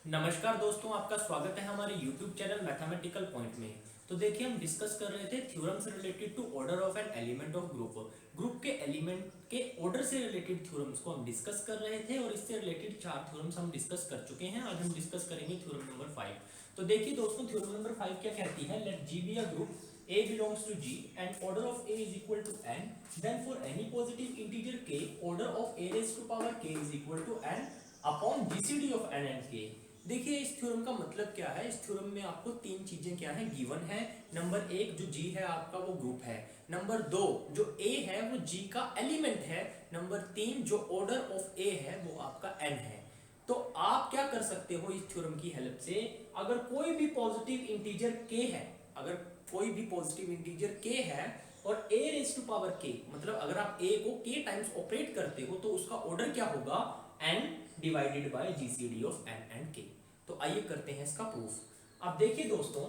नमस्कार दोस्तों, आपका स्वागत है हमारे YouTube चैनल मैथमेटिकल पॉइंट में। तो देखिए, हम डिस्कस कर रहे थे theorems related to order of an element of group. Group के एलिमेंट के ऑर्डर से रिलेटेड थ्योरम्स को हम डिस्कस कर रहे थे और इससे रिलेटेड 4 थ्योरम्स हम डिस्कस कर चुके हैं। आज हम डिस्कस करेंगे थ्योरम नंबर 5। तो देखिए दोस्तों, थ्योरम नंबर 5 क्या कहती है? Let G be a group A belongs to G and order of A is equal to n, then for any positive integer k, order of A raised to power k is equal to n upon GCD of n and k। देखिए, इस theorem का मतलब क्या है? इस theorem में आपको तीन चीजें क्या है गिवन है। नंबर एक, जो G है आपका वो ग्रुप है। नंबर दो, जो A है वो G का एलिमेंट है। नंबर तीन, जो ऑर्डर ऑफ A है वो आपका n है। तो आप क्या कर सकते हो इस थ्योरम की हेल्प से? अगर कोई भी पॉजिटिव इंटीजर k है, अगर कोई भी पॉजिटिव इंटीजर k है और a raise to power k, मतलब अगर आप a को k टाइम्स ऑपरेट करते हो तो उसका ऑर्डर क्या होगा? n divided by GCD of n and k। तो आइए करते हैं इसका प्रूफ। अब देखिए दोस्तों,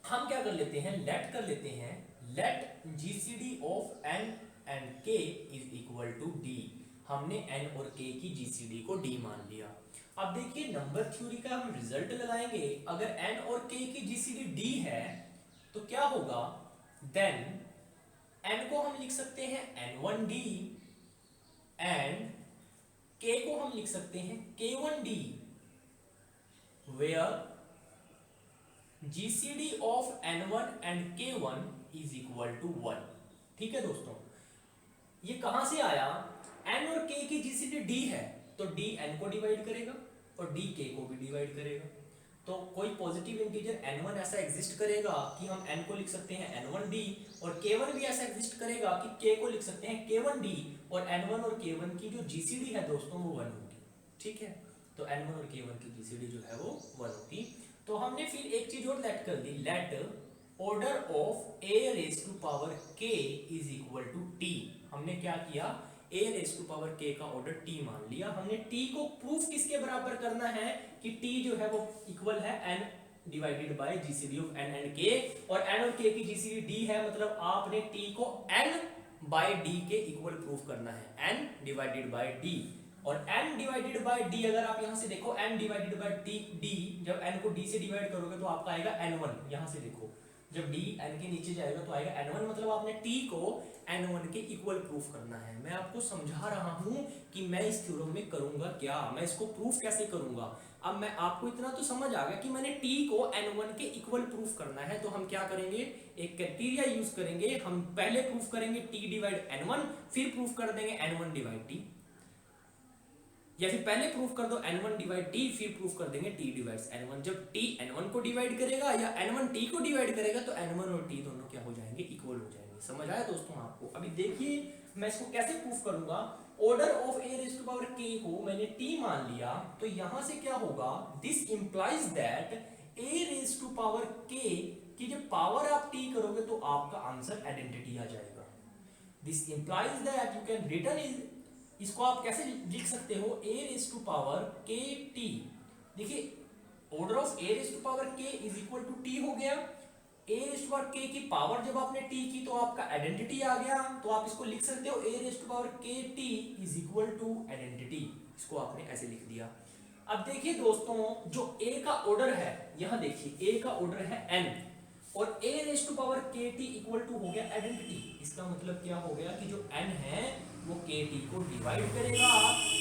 हम क्या कर लेते हैं, लेट कर लेते हैं, let GCD of n and k is equal to d। हमने n और k की जीसीडी को d मान लिया। अब देखिए, नंबर थ्योरी का हम रिजल्ट लगाएंगे। अगर n और k की जीसीडी d है तो क्या होगा? देन n को हम लिख सकते हैं n1d एंड k को हम लिख सकते हैं k1d, where GCD of n1 and k1 is equal to 1। ठीक है दोस्तों, ये कहां से आया? n और k की GCD d है तो d n को डिवाइड करेगा और d k को भी डिवाइड करेगा। तो कोई पॉजिटिव इंटीजर n1 ऐसा एग्जिस्ट करेगा कि हम n को लिख सकते हैं n1d, और k1 भी ऐसा एग्जिस्ट करेगा कि k को लिख सकते हैं k1d, और n1 और k1 की जो GCD है दोस्तों वो 1 होगी। ठीक है, तो n1 और k1 की GCD जो है वो 1 होगी। तो हमने फिर एक चीज और लेट कर दी, let order of a raise to power k is equal to t। हमने क्या किया? a raise to power k का ऑर्डर t मान लिया। हमने t को प्रूफ किसके बराबर करना है कि t जो है वो इक्वल है n divided by GCD of n and k, और n और k की जीसीडी d है, मतलब आपने t को n बाय d के इक्वल प्रूफ करना है, n डिवाइडेड बाय d। और n डिवाइडेड बाय d, अगर आप यहां से देखो n डिवाइडेड बाय d, जब n को d से डिवाइड करोगे तो आपका आएगा n1। यहां से देखो, जब d n के नीचे जाएगा तो आएगा n1, मतलब आपने t को n1 के इक्वल प्रूफ करना है। मैं आपको समझा रहा हूं कि मैं इस थ्योरम में करूंगा क्या, मैं इसको प्रूफ कैसे करूंगा। अब मैं आपको इतना तो समझ आ गया कि मैंने t को n1 के इक्वल प्रूफ करना है। तो हम क्या करेंगे, एक क्राइटेरिया यूज करेंगे। हम पहले प्रूफ करेंगे t डिवाइड n1, फिर प्रूफ कर देंगे n1 डिवाइड t, या फिर पहले प्रूफ कर दो n1 डिवाइड t, फिर प्रूफ कर देंगे t डिवाइड्स n1। जब t n1 को डिवाइड करेगा या n1 t को डिवाइड करेगा तो n1 और t दोनों क्या हो जाएंगे? इक्वल हो जाएंगे। समझ आया दोस्तों आपको? अभी देखिए मैं इसको कैसे प्रूफ करूंगा। Order of a raise to power k को मैंने t मान लिया, तो यहां से क्या होगा? This implies that a raise to power k की जब पावर आप t करोगे तो आपका आंसर आइडेंटिटी आ जाएगा। This implies that you can return is, इसको आप कैसे लिख सकते हो? a raise to power k t। देखिए, order of a raise to power k is equal to t हो गया। a raise to power k की पावर जब आपने t की तो आपका आइडेंटिटी आ गया। तो आप इसको लिख सकते हो a raise to power k t is equal to identity. इसको आपने ऐसे लिख दिया। अब देखिए दोस्तों, जो a का ऑर्डर है, यहां देखिए a का ऑर्डर है n, और a raise to power k t equal to हो गया आइडेंटिटी। इसका मतलब क्या हो गया कि जो n है वो kt को डिवाइड करेगा,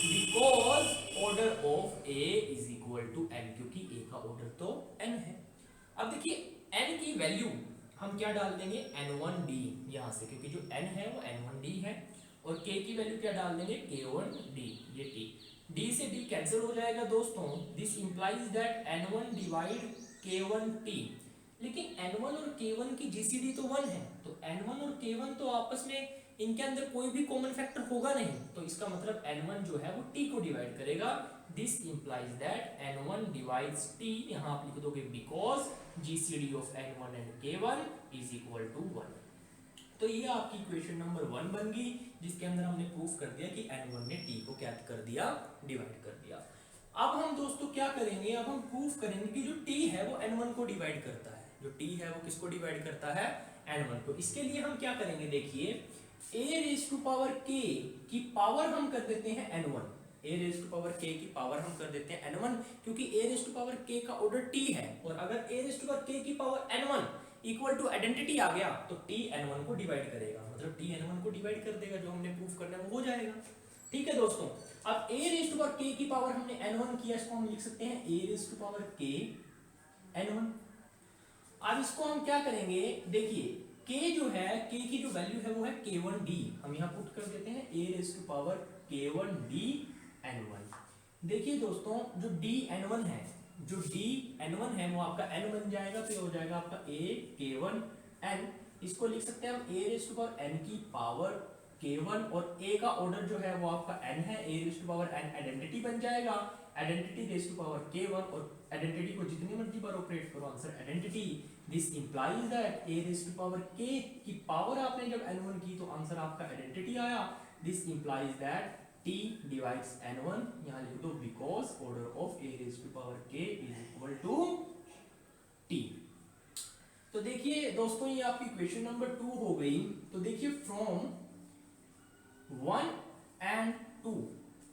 because order of a is equal to n, क्योंकि a का ऑर्डर तो n है। अब देखिए n की वैल्यू हम क्या डाल देंगे? n1d यहां से, क्योंकि जो n है वो n1d है, और k की वैल्यू क्या डाल देंगे? k1d। ये t d से d कैंसिल हो जाएगा दोस्तों। This implies that n1 divide k1t। लेकिन n1 और k1 की जीसीडी तो 1 है, तो n1 और k1 तो आपस में इनके अंदर कोई भी कॉमन फैक्टर होगा नहीं, तो इसका मतलब n1 जो है वो t को डिवाइड करेगा। This implies that n1 divides t, यहां आप लिख दोगे because GCD of n1 and k1 is equal to 1। तो ये आपकी इक्वेशन नंबर 1 बन गई, जिसके अंदर हमने प्रूफ कर दिया कि n1 ने t को क्या कर दिया? डिवाइड कर दिया। अब हम दोस्तों क्या करेंगे? अब हम प्रूफ करेंगे कि जो t है वो n1 को डिवाइड करता है। जो t है वो किसको डिवाइड करता है? n1 को। इसके लिए हम क्या करेंगे? देखिए, a raise to power k की पावर हम कर देते हैं n1, A raise to power के की पावर हम कर देते हैं n1, क्योंकि ए रेज टू पावर के का ऑर्डर t है, और अगर ए रेज टू पावर के की power n1 equal to identity आ गया तो t n1 को डिवाइड करेगा, मतलब t n1 को डिवाइड कर देगा, जो हमने प्रूफ करना है वो हो जाएगा। ठीक है दोस्तों, अब a raise to power k की पावर हमने n1 किया, इसको हम लिख सकते हैं a raise to power k n1। अब इसको हम क्या करेंगे, देखिए k जो है, k की जो वैल्यू है वो है k1d, हम यहाँ पुट कर देते हैं a raise to power k1d n1। देखिए दोस्तों, जो d n1 है, जो d n1 है वो आपका n बन जाएगा, तो ये हो जाएगा आपका a k1 n। इसको लिख सकते हैं हम a raise to power n की पावर k1, और a का ऑर्डर जो है वो आपका n है, a raise to power n identity बन जाएगा, identity raise to power k1, और आइडेंटिटी को जितनी मर्जी बार ऑपरेट करो answer identity. This implies that a raise to power k की पावर आपने जब n1 की तो आंसर आपका आइडेंटिटी आया। This implies that t divides n1, यहाँ लिख दो because order of a raise to power k is equal to t। तो देखिए दोस्तों, ये आपकी क्वेश्चन नंबर 2 हो गई। तो देखिए फ्रॉम 1 एंड 2,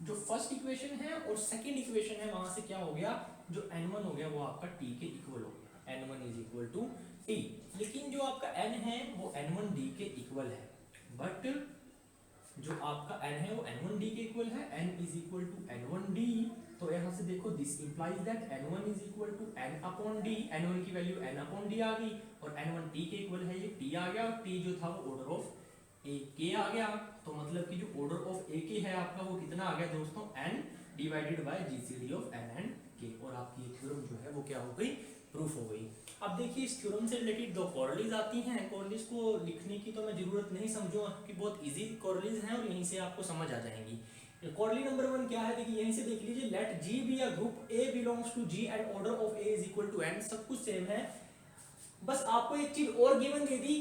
जो फर्स्ट इक्वेशन है और सेकंड इक्वेशन है, वहां से क्या हो गया, जो n1 हो गया वो आपका t के इक्वल हो गया, n1 is equal to t। लेकिन जो आपका n है वो n1d के इक्वल है, बट जो आपका n है वो n1d के इक्वल है, n is equal to n1d। तो यहाँ से देखो, this implies that n1 is equal to n upon d, n1 की वैल्यू n अपॉन d आ गई, और n1 t के इक्वल है, ये t आ गया, और t जो था वो ऑर्डर ऑफ a k आ गया। तो मतलब कि जो ऑर्डर ऑफ a k है आपका वो कितना आ गया दोस्तों, n divided by GCD of n and k, और आपकी ये थ्योरम जो है वो क्या हो गई, प्रूफ हो गई। अब देखिए इस थ्योरम से रिलेटेड दो कॉरलीज आती हैं, कॉरलीज को लिखने की तो मैं जरूरत नहीं समझूंगा क्योंकि बहुत इजी कॉरलीज हैं और यहीं से आपको समझ आ जाएंगी। कॉरली नंबर 1 क्या है, देखिए यहीं से देख लीजिए, let G be a group A belongs to G and order of A is equal to n, सब कुछ सेम है, बस आपको एक चीज और गिवन दे दी,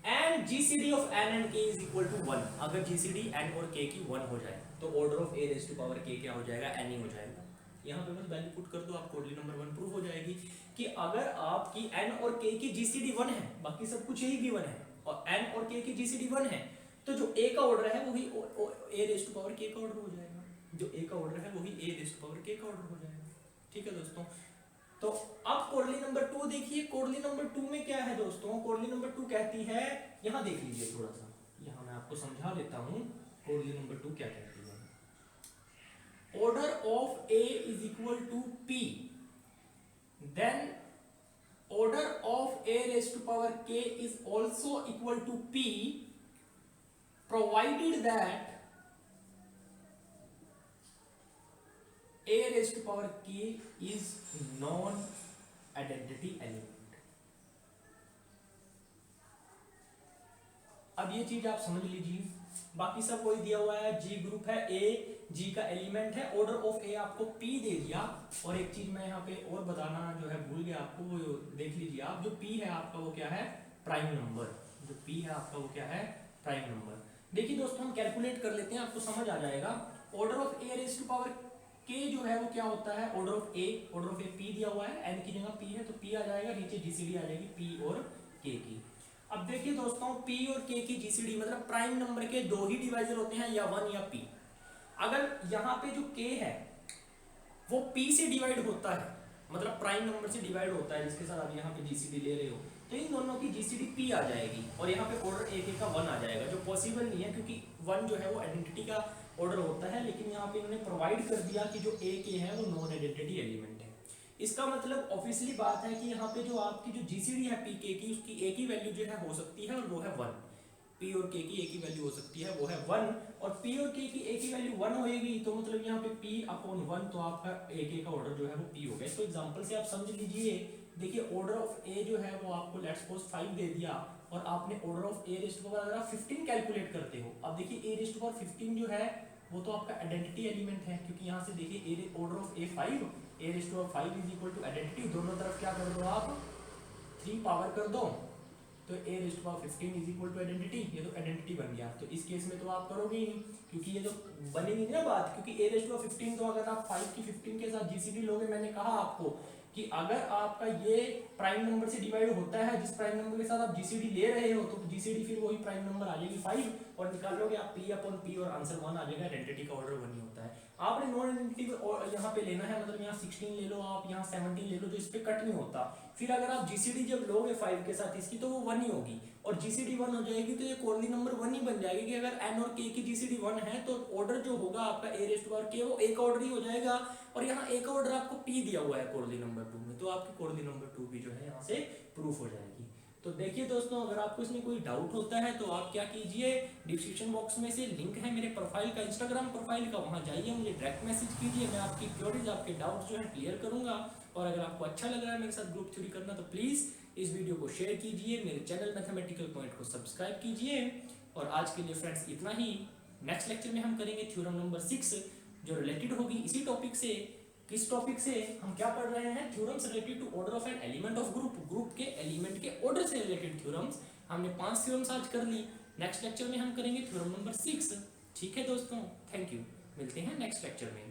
and GCD of n and k is equal to 1। अगर जीसीडी n और k की 1 हो जाए तो order of a raise to power k क्या हो जाएगा, n ही हो जाएगा। यहाँ पे बस वैल्यू पुट कर दो, आप कॉरली नंबर 1 प्रूफ हो जाएगी कि अगर आपकी n और k की जीसीडी 1 है, बाकी सब कुछ यही गिवन है, और n और k की जीसीडी 1 है, तो जो a का ऑर्डर है वही a raise to power k का ऑर्डर हो जाएगा, जो a का ऑर्डर है वही a raise to power k का ऑर्डर हो जाएगा। ठीक है दोस्तों, तो अब कॉरली नंबर 2 देखिए, कॉरली नंबर 2 में क्या है दोस्तों, कॉरली नंबर 2 कहती है, यहां देख लीजिए थोड़ा सा, यहां मैं आपको समझा देता हूं कॉरली नंबर 2 क्या कहती है। Order of a is equal to p, then order of a raise to power k is also equal to p, provided that a raised to power k is non identity element। अब ये चीज आप समझ लीजिए, बाकी सब वही दिया हुआ है, G ग्रुप है, A G का एलिमेंट है, ऑर्डर ऑफ A आपको P दे दिया, और एक चीज मैं यहाँ पे और बताना जो है भूल गया आपको, वो देख लीजिए आप, जो P है आपका वो क्या है, प्राइम नंबर, जो P है आपका वो क्या है, प्राइम नंबर। देखिए दोस्तों हम कैलकुलेट कर लेते हैं, आपको समझ आ जाएगा। Order of A raise to power k जो है वो क्या होता है, order of a, order of a p दिया हुआ है, n की जगह p है तो p आ जाएगा, नीचे जीसीडी आ जाएगी p और k की। अब देखिए दोस्तों, p और k की जीसीडी मतलब प्राइम नंबर के दो ही डिवाइजर होते हैं, या 1 या p। अगर यहाँ पे जो k है वो p से डिवाइड होता है, मतलब प्राइम नंबर से डिवाइड होता है, जिसके साथ आप यहाँ पे जीसीडी ले रहे हो, तो इन दोनों की जीसीडी p आ जाएगी, और यहाँ पे ऑर्डर a k का 1 आ जाएगा, जो पॉसिबल नहीं है क्योंकि 1 जो है वो आइडेंटिटी का ऑर्डर होता है, लेकिन यहाँ पे इन्होंने प्रोवाइड कर दिया कि जो a k है वो नॉन आइडेंटिटी एलिमेंट है। इसका मतलब ऑब्वियसली बात है कि यहाँ पे जो आपकी जो जीसीडी है p k की, उसकी a की वैल्यू जो है हो सकती है, और वो है 1। p और k की a की वैल्यू हो सकती है, वो है 1, और p और k की a की वैल्यू 1 होएगी, तो मतलब यहाँ पे p अपॉन 1, तो आपका a k का ऑर्डर जो है वो p हो गया। तो एग्जांपल से आप समझ लीजिए, देखिए ऑर्डर ऑफ a जो है वो आपको लेट्स सपोज 5 दे दिया, और आपने order of a raise to power अगर आप 15 कैलकुलेट करते हो, अब देखिए a रेज़ टू पावर 15 जो है वो तो आपका आइडेंटिटी एलिमेंट है, क्योंकि यहाँ से देखिए order of a5, a raise to power 5 is equal to identity, दोनों तरफ क्या कर दो आप 3 पावर कर दो, तो a raise to power 15 is equal to identity, ये तो आइडेंटिटी बन गया। तो इस केस में तो आप करोगे ही नहीं, क्योंकि ये तो बनेगी ना बात, क्योंकि a रेज़ टू पावर 15 तो अगर आप 5 की 15 के साथ जीसीडी लोगे, मैंने कहा आपको कि अगर आपका ये प्राइम नंबर से डिवाइड होता है, जिस प्राइम नंबर के साथ आप जीसीडी ले रहे हो, तो जीसीडी फिर वही प्राइम नंबर आ जाएगी 5, और निकालोगे आप p अपॉन p और आंसर 1 आ जाएगा, आइडेंटिटी का ऑर्डर 1 ही होता है। आपने नॉन एडिटिव और यहाँ पे लेना है, मतलब यहाँ 16 ले लो आप, यहाँ 17 ले लो, तो इस पे कट नहीं होता। फिर अगर आप जीसीडी जब लोगे 5 के साथ इसकी तो वो 1 ही होगी, और जीसीडी 1 हो जाएगी तो ये कोऑर्डिनेट नंबर 1 ही बन जाएगी कि अगर एन और के की जीसीडी 1 है तो ऑर्डर जो होगा आपका ए रेस्ट पावर के वो एक ऑर्डर ही हो जाएगा। और यहाँ एक ऑर्डर आपको पी दिया हुआ है कोऑर्डिनेट नंबर 2 में, तो आपकी कोऑर्डिनेट नंबर 2 भी जो है यहाँ से प्रूफ हो जाएगी। तो देखिए दोस्तों, अगर आपको इसमें कोई डाउट होता है तो आप क्या कीजिए, डिस्क्रिप्शन बॉक्स में से लिंक है मेरे प्रोफाइल का, इंस्टाग्राम प्रोफाइल का, वहाँ जाइए, मुझे डायरेक्ट मैसेज कीजिए, मैं आपकी क्वेरीज आपके डाउट्स जो है क्लियर करूंगा। और अगर आपको अच्छा लग रहा है मेरे साथ ग्रुप थ्योरी करना तो प्लीज़ इस वीडियो को शेयर कीजिए, मेरे चैनल मैथमेटिकल पॉइंट को सब्सक्राइब कीजिए। और आज के लिए फ्रेंड्स इतना ही। नेक्स्ट लेक्चर में हम करेंगे थ्योरम नंबर 6 जो रिलेटेड होगी इसी टॉपिक से। किस टॉपिक से हम क्या पढ़ रहे हैं, theorems related to order of an element of group, group के एलिमेंट के ऑर्डर से रिलेटेड थ्योरम्स। हमने 5 थ्योरम्स आज कर ली। नेक्स्ट लेक्चर में हम करेंगे थ्योरम नंबर 6। ठीक है दोस्तों, थैंक यू, मिलते हैं नेक्स्ट लेक्चर में।